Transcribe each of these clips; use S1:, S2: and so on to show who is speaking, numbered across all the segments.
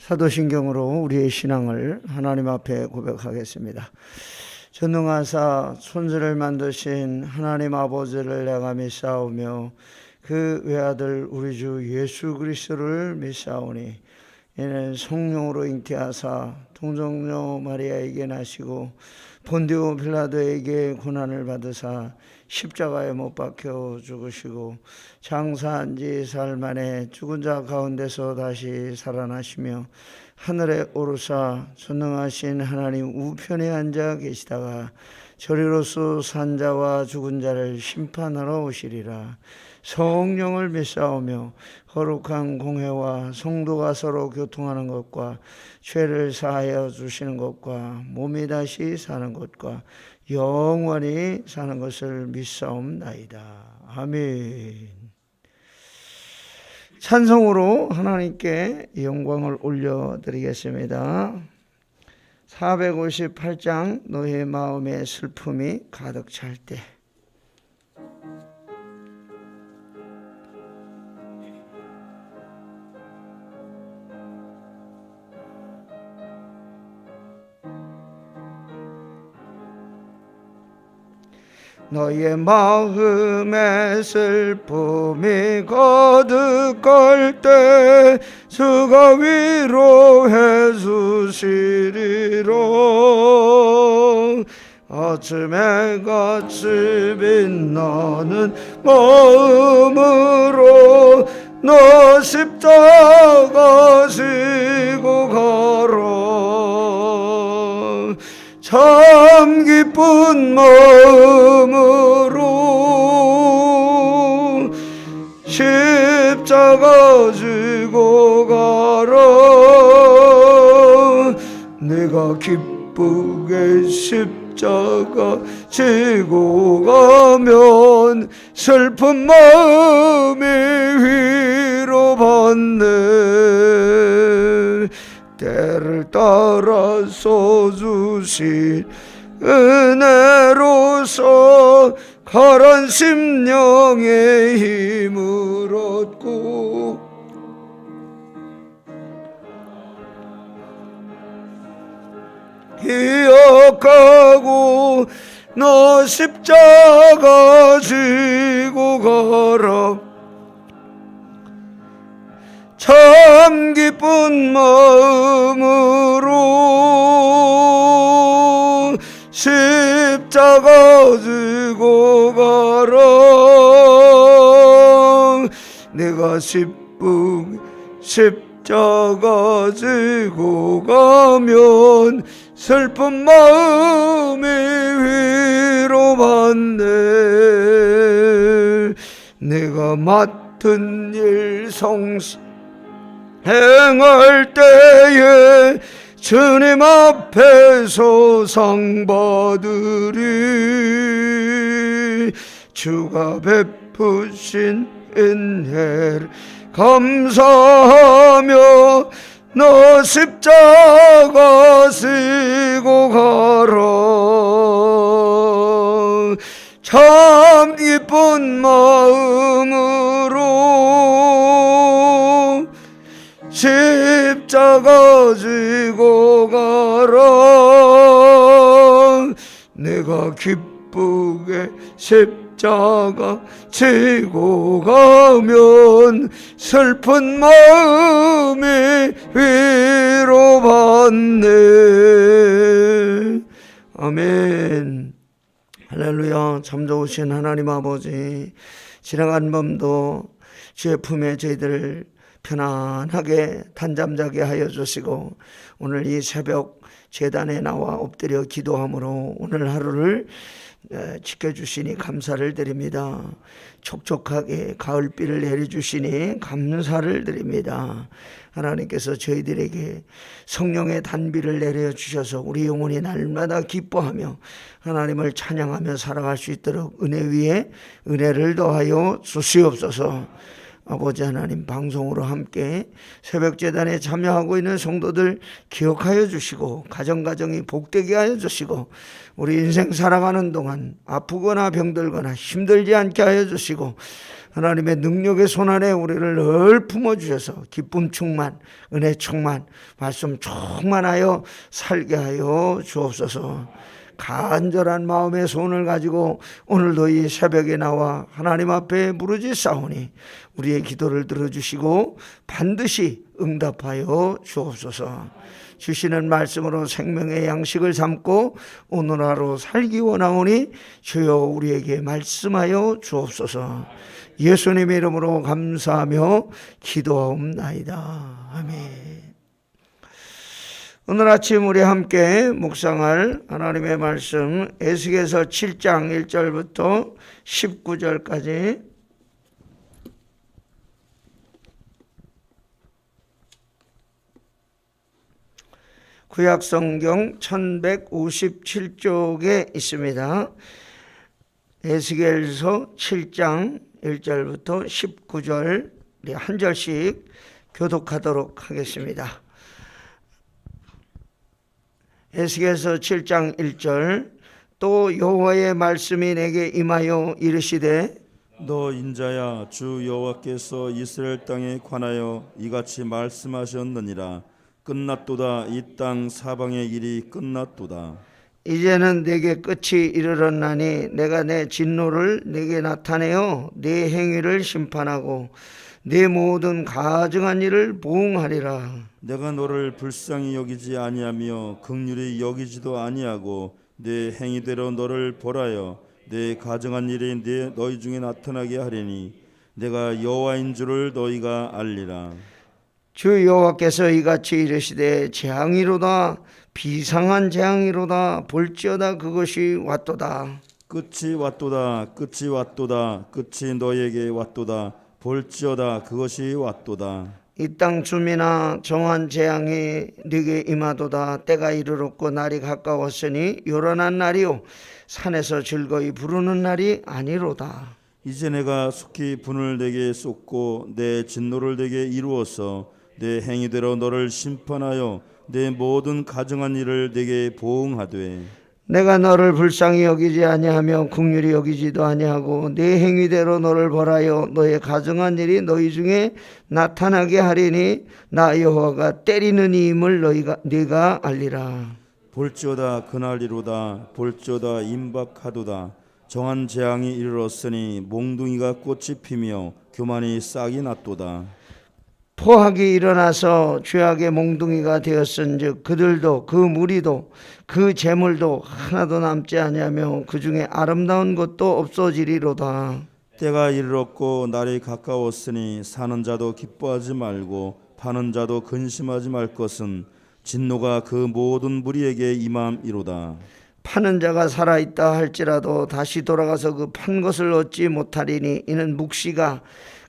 S1: 사도신경으로 우리의 신앙을 하나님 앞에 고백하겠습니다. 전능하사 천지를 만드신 하나님 아버지를 내가 믿사오며 그 외아들 우리 주 예수 그리스도를 믿사오니 이는 성령으로 잉태하사 동정녀 마리아에게 나시고 본디오 빌라도에게 고난을 받으사 십자가에 못 박혀 죽으시고 장사한 지 사흘 만에 죽은 자 가운데서 다시 살아나시며 하늘에 오르사 전능하신 하나님 우편에 앉아 계시다가 저리로서 산 자와 죽은 자를 심판하러 오시리라. 성령을 믿사오며 거룩한 공회와 성도가 서로 교통하는 것과 죄를 사하여 주시는 것과 몸이 다시 사는 것과 영원히 사는 것을 믿사옵나이다. 아멘. 찬송으로 하나님께 영광을 올려드리겠습니다. 458장 너의 마음에 슬픔이 가득 찰 때. 너의 마음에 슬픔이 가득할 때 주가 위로해 주시리라. 아침에 같이 빛나는 마음으로 너 십자가 지고 가라. 참 기쁜 마음으로 십자가 지고 가라. 내가 기쁘게 십자가 지고 가면 슬픈 마음이 위로받네. 때를 따라서 주신 은혜로서 가란 심령의 힘을 얻고 기억하고 너 십자가 지고 가라. 참 기쁜 마음으로 십자가 지고 가라. 내가 십자가 지고 가면 슬픈 마음이 위로받네. 내가 맡은 일 성실 행할 때에 주님 앞에서 상 받으리. 주가 베푸신 은혜를 감사하며 너 십자가 지고 가라. 참 기쁜 마음으로 십자가 지고 가라. 내가 기쁘게 십자가 지고 가면 슬픈 마음이 위로받네. 아멘. 할렐루야. 참 좋으신 하나님 아버지, 지나간 밤도 주의 품에 저희들을 편안하게 단잠자게 하여 주시고 오늘 이 새벽 제단에 나와 엎드려 기도함으로 오늘 하루를 지켜주시니 감사를 드립니다. 촉촉하게 가을비를 내려주시니 감사를 드립니다. 하나님께서 저희들에게 성령의 단비를 내려주셔서 우리 영혼이 날마다 기뻐하며 하나님을 찬양하며 살아갈 수 있도록 은혜 위에 은혜를 더하여 주시옵소서. 아버지 하나님, 방송으로 함께 새벽재단에 참여하고 있는 성도들 기억하여 주시고 가정가정이 복되게 하여 주시고 우리 인생 살아가는 동안 아프거나 병들거나 힘들지 않게 하여 주시고 하나님의 능력의 손안에 우리를 늘 품어주셔서 기쁨 충만, 은혜 충만, 말씀 충만하여 살게 하여 주옵소서. 간절한 마음의 소원을 가지고 오늘도 이 새벽에 나와 하나님 앞에 부르짖사오니 우리의 기도를 들어주시고 반드시 응답하여 주옵소서. 주시는 말씀으로 생명의 양식을 삼고 오늘 하루 살기 원하오니 주여 우리에게 말씀하여 주옵소서. 예수님의 이름으로 감사하며 기도하옵나이다. 아멘. 오늘 아침 우리 함께 묵상할 하나님의 말씀 에스겔서 7장 1절부터 19절까지 구약성경 1157쪽에 있습니다. 에스겔서 7장 1절부터 19절 한 절씩 교독하도록 하겠습니다. 에스겔서 7장 1절 또 여호와의 말씀이 내게 임하여 이르시되
S2: 너 인자야, 주 여호와께서 이스라엘 땅에 관하여 이같이 말씀하셨느니라. 끝났도다. 이 땅 사방의 일이 끝났도다.
S1: 이제는 내게 끝이 이르렀나니 내가 내 진노를 내게 나타내어 내 행위를 심판하고 내 모든 가증한 일을 보응하리라.
S2: 내가 너를 불쌍히 여기지 아니하며 긍휼히 여기지도 아니하고 내 행위대로 너를 벌하여 내 가증한 일이 너희 중에 나타나게 하리니 내가 여호와인 줄을 너희가 알리라.
S1: 주 여호와께서 이같이 이르시되 재앙이로다. 비상한 재앙이로다. 볼지어다. 그것이 왔도다.
S2: 끝이 왔도다. 끝이 왔도다. 끝이 너희에게 왔도다. 볼지어다. 그것이 왔도다.
S1: 이 땅 주민아, 정한 재앙이 네게 임하도다. 때가 이르렀고 날이 가까웠으니 요란한 날이요 산에서 즐거이 부르는 날이 아니로다.
S2: 이제 내가 속히 분을 내게 쏟고 내 진노를 내게 이루어서 내 행위대로 너를 심판하여 내 모든 가증한 일을 내게 보응하되
S1: 내가 너를 불쌍히 여기지 아니하며 긍휼히 여기지도 아니하고 네 행위대로 너를 벌하여 너의 가증한 일이 너희 중에 나타나게 하리니 나 여호와가 때리는 이임을 네가 알리라.
S2: 볼지어다. 그날이로다. 볼지어다. 임박하도다. 정한 재앙이 이르렀으니 몽둥이가 꽃이 피며 교만이 싹이 났도다.
S1: 포악이 일어나서 죄악의 몽둥이가 되었은즉 그들도 그 무리도 그 재물도 하나도 남지 아니하며 그 중에 아름다운 것도 없어지리로다.
S2: 때가 이르렀고 날이 가까웠으니 사는 자도 기뻐하지 말고 파는 자도 근심하지 말 것은 진노가 그 모든 무리에게 임함이로다.
S1: 파는 자가 살아있다 할지라도 다시 돌아가서 그 판 것을 얻지 못하리니 이는 묵시가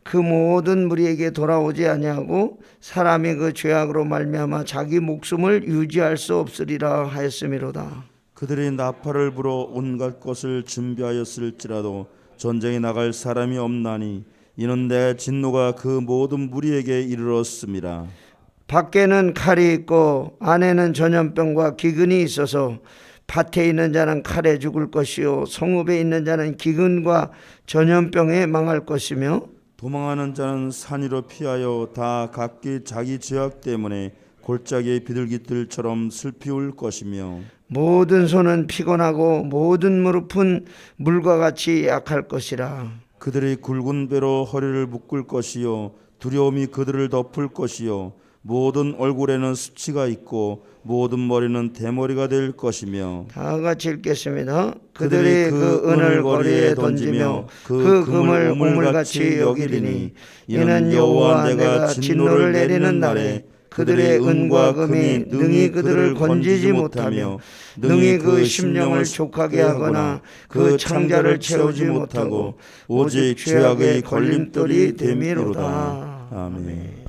S1: 그 모든 무리에게 돌아오지 아니하고 사람이 그 죄악으로 말미암아 자기 목숨을 유지할 수 없으리라 하였음이로다.
S2: 그들이 나팔을 불어 온갖 것을 준비하였을지라도 전쟁에 나갈 사람이 없나니 이는 내 진노가 그 모든 무리에게 이르렀음이라.
S1: 밖에는 칼이 있고 안에는 전염병과 기근이 있어서 밭에 있는 자는 칼에 죽을 것이요 성읍에 있는 자는 기근과 전염병에 망할 것이며
S2: 도망하는 자는 산 위로 피하여 다 각기 자기 죄악 때문에 골짜기의 비둘기들처럼 슬피 울 것이며
S1: 모든 손은 피곤하고 모든 무릎은 물과 같이 약할 것이라.
S2: 그들이 굵은 배로 허리를 묶을 것이요 두려움이 그들을 덮을 것이요 모든 얼굴에는 수치가 있고 모든 머리는 대머리가 될 것이며
S1: 다 같이 읽겠습니다. 그들이 그 은을 거리에 던지며 그 금을 우물같이 여기리니 이는 여호와 내가 진노를 내리는 날에 그들의 은과 금이 능히 그들을 건지지 못하며 능히 그 심령을 족하게 하거나 그 창자를 채우지 못하고 오직 죄악의 걸림돌이 됨이로다. 아멘.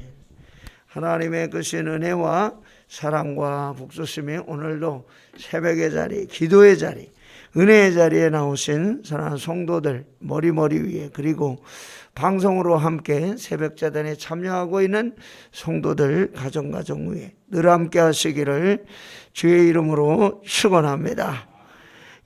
S1: 하나님의 크신 은혜와 사랑과 복수심이 오늘도 새벽의 자리, 기도의 자리, 은혜의 자리에 나오신 사랑하는 성도들 머리 위에, 그리고 방송으로 함께 새벽자단에 참여하고 있는 성도들 가정 위에 늘 함께 하시기를 주의 이름으로 축원합니다.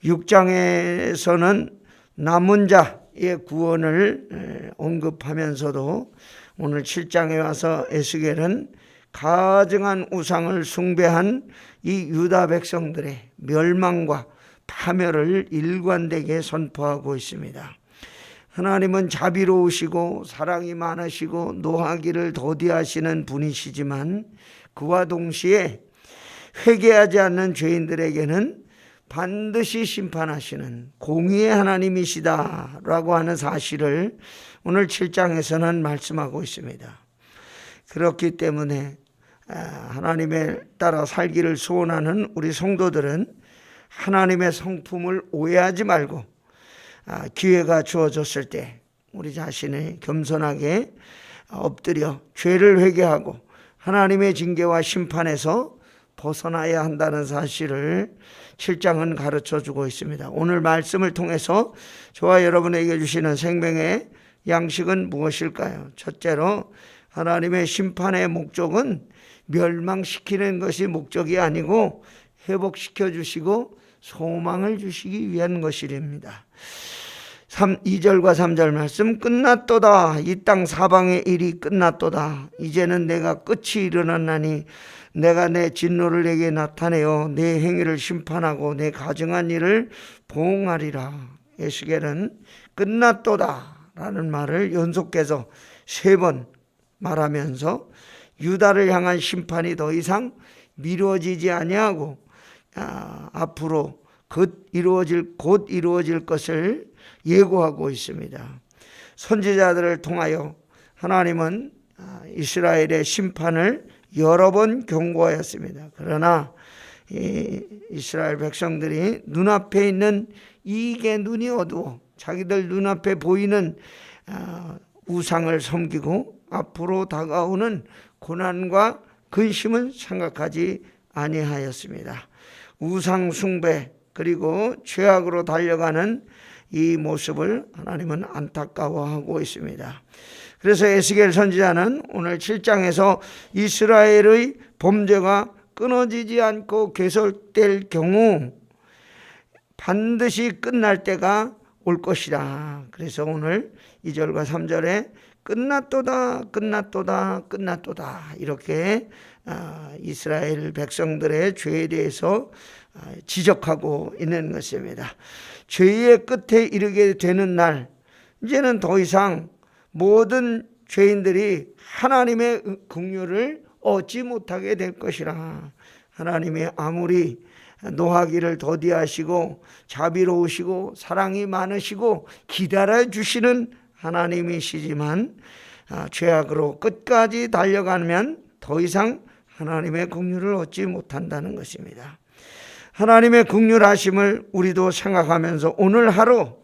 S1: 6장에서는 남은 자의 구원을 언급하면서도 오늘 7장에 와서 에스겔은 가증한 우상을 숭배한 이 유다 백성들의 멸망과 파멸을 일관되게 선포하고 있습니다. 하나님은 자비로우시고 사랑이 많으시고 노하기를 더디하시는 분이시지만 그와 동시에 회개하지 않는 죄인들에게는 반드시 심판하시는 공의의 하나님이시다라고 하는 사실을 오늘 7장에서는 말씀하고 있습니다. 그렇기 때문에 하나님에 따라 살기를 소원하는 우리 성도들은 하나님의 성품을 오해하지 말고 기회가 주어졌을 때 우리 자신을 겸손하게 엎드려 죄를 회개하고 하나님의 징계와 심판에서 벗어나야 한다는 사실을 7장은 가르쳐 주고 있습니다. 오늘 말씀을 통해서 저와 여러분에게 주시는 생명의 양식은 무엇일까요? 첫째로 하나님의 심판의 목적은 멸망시키는 것이 목적이 아니고 회복시켜 주시고 소망을 주시기 위한 것이랍니다. 2절과 3절 말씀, 끝났도다. 이 땅 사방의 일이 끝났도다. 이제는 내가 끝이 일어났나니 내가 내 진노를 내게 나타내어 내 행위를 심판하고 내 가증한 일을 보응하리라. 에스겔은 끝났도다 라는 말을 연속해서 3번 말하면서 유다를 향한 심판이 더 이상 미뤄지지 아니하고 앞으로 곧 이루어질 것을 예고하고 있습니다. 선지자들을 통하여 하나님은 이스라엘의 심판을 여러 번 경고하였습니다. 그러나 이스라엘 백성들이 눈앞에 있는 이익에 눈이 어두워 자기들 눈앞에 보이는 우상을 섬기고 앞으로 다가오는 고난과 근심은 생각하지 아니하였습니다. 우상 숭배 그리고 죄악으로 달려가는 이 모습을 하나님은 안타까워하고 있습니다. 그래서 에스겔 선지자는 오늘 7장에서 이스라엘의 범죄가 끊어지지 않고 계속될 경우 반드시 끝날 때가 올 것이다. 그래서 오늘 2절과 3절에 끝났도다 이렇게 이스라엘 백성들의 죄에 대해서 지적하고 있는 것입니다. 죄의 끝에 이르게 되는 날, 이제는 더 이상 모든 죄인들이 하나님의 긍휼을 얻지 못하게 될 것이라. 하나님이 아무리 노하기를 더디하시고 자비로우시고 사랑이 많으시고 기다려주시는 하나님이시지만 죄악으로 끝까지 달려가면 더 이상 하나님의 긍휼을 얻지 못한다는 것입니다. 하나님의 긍휼하심을 우리도 생각하면서 오늘 하루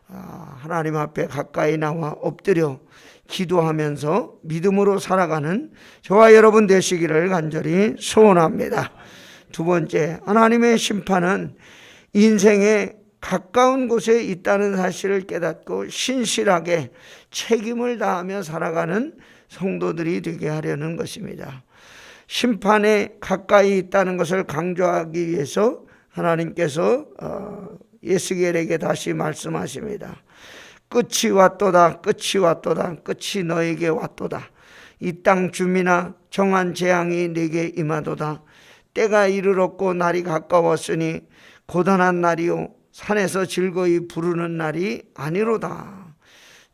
S1: 하나님 앞에 가까이 나와 엎드려 기도하면서 믿음으로 살아가는 저와 여러분 되시기를 간절히 소원합니다. 두 번째, 하나님의 심판은 인생의 가까운 곳에 있다는 사실을 깨닫고 신실하게 책임을 다하며 살아가는 성도들이 되게 하려는 것입니다. 심판에 가까이 있다는 것을 강조하기 위해서 하나님께서 에스겔에게 다시 말씀하십니다. 끝이 왔도다. 끝이 너에게 왔도다. 이 땅 주민아, 정한 재앙이 네게 임하도다. 때가 이르렀고 날이 가까웠으니 고단한 날이요 산에서 즐거이 부르는 날이 아니로다.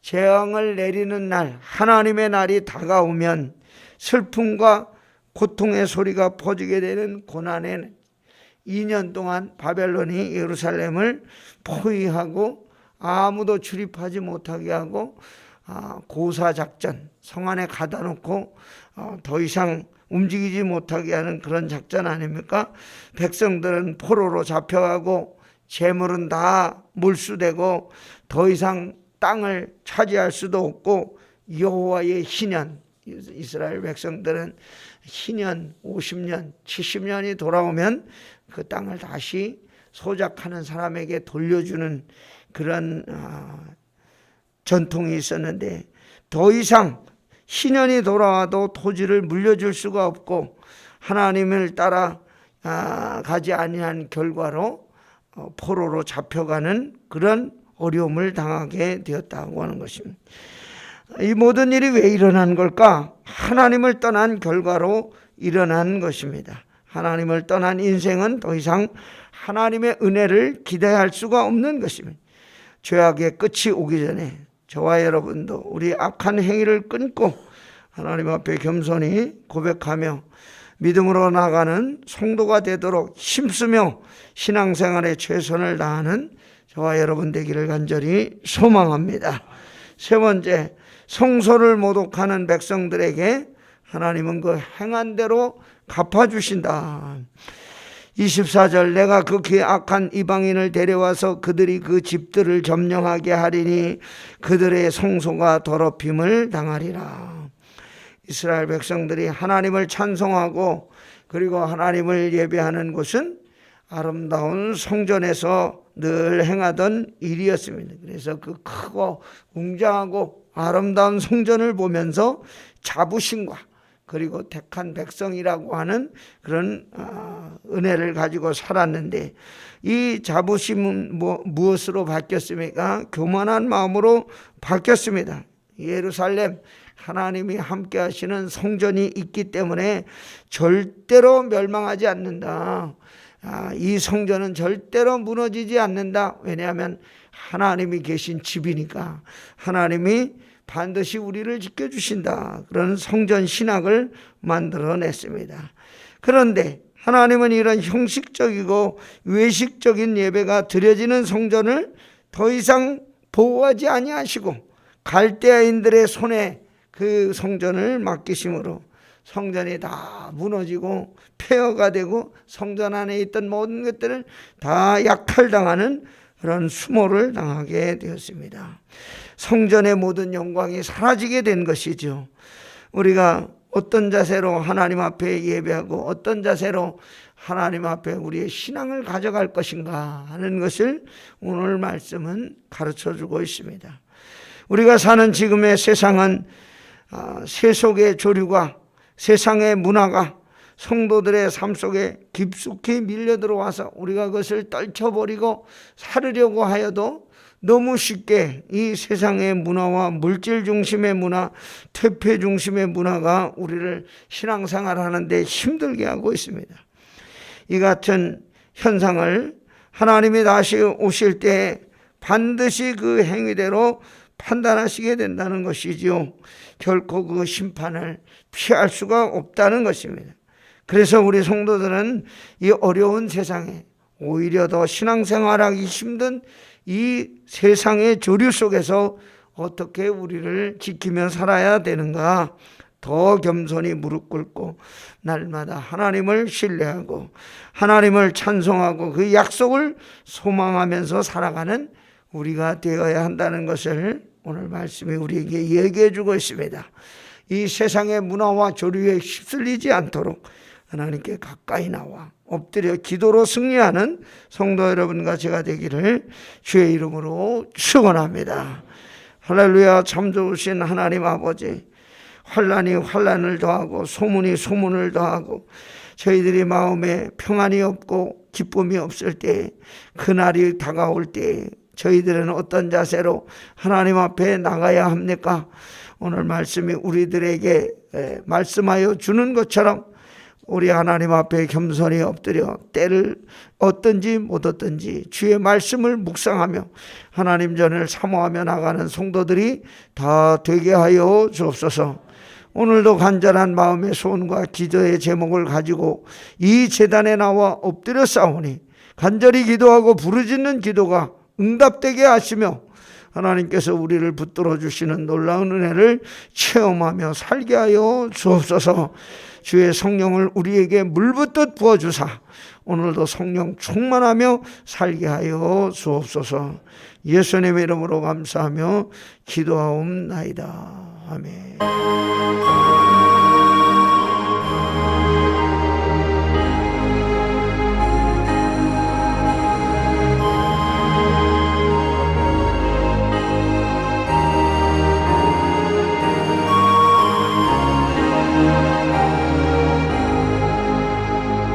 S1: 재앙을 내리는 날, 하나님의 날이 다가오면 슬픔과 고통의 소리가 퍼지게 되는 고난의 2년 동안 바벨론이 예루살렘을 포위하고 아무도 출입하지 못하게 하고 고사작전, 성 안에 가다 놓고 더 이상 움직이지 못하게 하는 그런 작전 아닙니까? 백성들은 포로로 잡혀가고 재물은 다 몰수되고 더 이상 땅을 차지할 수도 없고 여호와의 희년, 이스라엘 백성들은 희년 50년, 70년이 돌아오면 그 땅을 다시 소작하는 사람에게 돌려주는 그런 전통이 있었는데, 더 이상 희년이 돌아와도 토지를 물려줄 수가 없고 하나님을 따라 가지 아니한 결과로 포로로 잡혀가는 그런 어려움을 당하게 되었다고 하는 것입니다. 이 모든 일이 왜 일어난 걸까? 하나님을 떠난 결과로 일어난 것입니다. 하나님을 떠난 인생은 더 이상 하나님의 은혜를 기대할 수가 없는 것입니다. 죄악의 끝이 오기 전에 저와 여러분도 우리 악한 행위를 끊고 하나님 앞에 겸손히 고백하며 믿음으로 나가는 성도가 되도록 힘쓰며 신앙생활에 최선을 다하는 저와 여러분 되기를 간절히 소망합니다. 세 번째, 성소를 모독하는 백성들에게 하나님은 그 행한 대로 갚아주신다. 24절, 내가 극히 악한 이방인을 데려와서 그들이 그 집들을 점령하게 하리니 그들의 성소가 더럽힘을 당하리라. 이스라엘 백성들이 하나님을 찬송하고 그리고 하나님을 예배하는 곳은 아름다운 성전에서 늘 행하던 일이었습니다. 그래서 그 크고 웅장하고 아름다운 성전을 보면서 자부심과 그리고 택한 백성이라고 하는 그런 은혜를 가지고 살았는데, 이 자부심은 무엇으로 바뀌었습니까? 교만한 마음으로 바뀌었습니다. 예루살렘 하나님이 함께 하시는 성전이 있기 때문에 절대로 멸망하지 않는다. 이 성전은 절대로 무너지지 않는다. 왜냐하면 하나님이 계신 집이니까 하나님이 반드시 우리를 지켜주신다. 그런 성전 신학을 만들어냈습니다. 그런데 하나님은 이런 형식적이고 외식적인 예배가 드려지는 성전을 더 이상 보호하지 아니하시고 갈대아인들의 손에 그 성전을 맡기심으로 성전이 다 무너지고 폐허가 되고 성전 안에 있던 모든 것들을 다 약탈당하는 그런 수모를 당하게 되었습니다. 성전의 모든 영광이 사라지게 된 것이죠. 우리가 어떤 자세로 하나님 앞에 예배하고 어떤 자세로 하나님 앞에 우리의 신앙을 가져갈 것인가 하는 것을 오늘 말씀은 가르쳐주고 있습니다. 우리가 사는 지금의 세상은 세속의 조류가, 세상의 문화가 성도들의 삶 속에 깊숙이 밀려 들어와서 우리가 그것을 떨쳐버리고 살으려고 하여도 너무 쉽게 이 세상의 문화와 물질 중심의 문화, 퇴폐 중심의 문화가 우리를 신앙생활 하는데 힘들게 하고 있습니다. 이 같은 현상을 하나님이 다시 오실 때 반드시 그 행위대로 판단하시게 된다는 것이지요. 결코 그 심판을 피할 수가 없다는 것입니다. 그래서 우리 성도들은 이 어려운 세상에 오히려 더 신앙생활하기 힘든 이 세상의 조류 속에서 어떻게 우리를 지키며 살아야 되는가, 더 겸손히 무릎 꿇고 날마다 하나님을 신뢰하고 하나님을 찬송하고 그 약속을 소망하면서 살아가는 우리가 되어야 한다는 것을 오늘 말씀이 우리에게 얘기해 주고 있습니다. 이 세상의 문화와 조류에 휩쓸리지 않도록 하나님께 가까이 나와 엎드려 기도로 승리하는 성도 여러분과 제가 되기를 주의 이름으로 축원합니다. 할렐루야. 참 좋으신 하나님 아버지, 환난이 환난을 더하고 소문이 소문을 더하고 저희들이 마음에 평안이 없고 기쁨이 없을 때, 그날이 다가올 때 저희들은 어떤 자세로 하나님 앞에 나가야 합니까? 오늘 말씀이 우리들에게 말씀하여 주는 것처럼 우리 하나님 앞에 겸손히 엎드려 때를 얻든지 못 얻든지 주의 말씀을 묵상하며 하나님 전을 사모하며 나가는 성도들이 다 되게 하여 주옵소서. 오늘도 간절한 마음의 소원과 기도의 제목을 가지고 이 제단에 나와 엎드려 싸우니 간절히 기도하고 부르짖는 기도가 응답되게 하시며 하나님께서 우리를 붙들어 주시는 놀라운 은혜를 체험하며 살게 하여 주옵소서. 주의 성령을 우리에게 물붓듯 부어주사 오늘도 성령 충만하며 살게 하여 주옵소서. 예수님의 이름으로 감사하며 기도하옵나이다. 아멘.